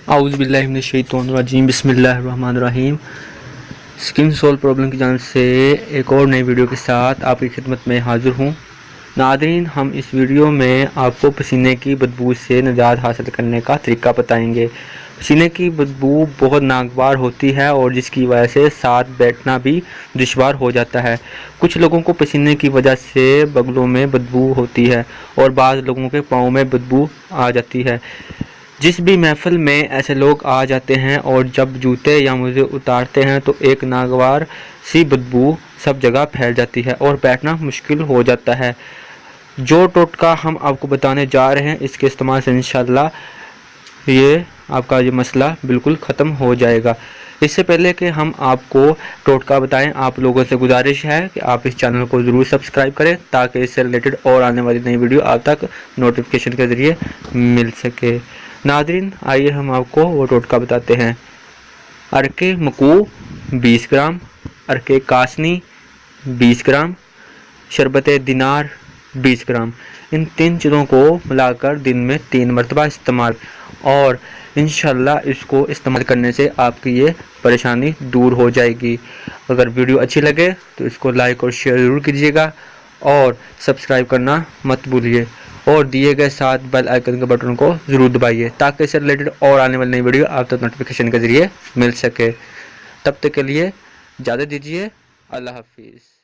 اعوذ باللہ من الشیطان الرجیم، بسم اللہ الرحمن الرحیم۔ سکن سول پرابلم کی جانب سے ایک اور نئی ویڈیو کے ساتھ آپ کی خدمت میں حاضر ہوں۔ ناظرین، ہم اس ویڈیو میں آپ کو پسینے کی بدبو سے نجات حاصل کرنے کا طریقہ بتائیں گے۔ پسینے کی بدبو بہت ناگوار ہوتی ہے اور جس کی وجہ سے ساتھ بیٹھنا بھی دشوار ہو جاتا ہے۔ کچھ لوگوں کو پسینے کی وجہ سے بغلوں میں بدبو ہوتی ہے اور بعض لوگوں کے پاؤں میں بدبو آ جاتی ہے۔ جس بھی محفل میں ایسے لوگ آ جاتے ہیں اور جب جوتے یا موزے اتارتے ہیں تو ایک ناگوار سی بدبو سب جگہ پھیل جاتی ہے اور بیٹھنا مشکل ہو جاتا ہے۔ جو ٹوٹکا ہم آپ کو بتانے جا رہے ہیں، اس کے استعمال سے انشاءاللہ آپ کا یہ مسئلہ بالکل ختم ہو جائے گا۔ اس سے پہلے کہ ہم آپ کو ٹوٹکا بتائیں، آپ لوگوں سے گزارش ہے کہ آپ اس چینل کو ضرور سبسکرائب کریں تاکہ اس سے ریلیٹڈ اور آنے والی نئی ویڈیو آپ تک نوٹیفیکیشن کے ذریعے مل سکے۔ ناظرین، آئیے ہم آپ کو وہ ٹوٹکا بتاتے ہیں۔ ارک مکو 20 گرام، ارک کاسنی 20 گرام، شربت دینار 20 گرام۔ ان 3 چیزوں کو ملا کر دن میں 3 مرتبہ استعمال، اور انشاءاللہ اس کو استعمال کرنے سے آپ کی یہ پریشانی دور ہو جائے گی۔ اگر ویڈیو اچھی لگے تو اس کو لائک اور شیئر ضرور کیجیے گا اور سبسکرائب کرنا مت بھولیے، اور دیے گئے ساتھ بیل آئیکن کے بٹن کو ضرور دبائیے تاکہ اس سے ریلیٹڈ اور آنے والی نئی ویڈیو آپ تک نوٹیفیکیشن کے ذریعے مل سکے۔ تب تک کے لیے اجازت دیجیے، اللہ حافظ۔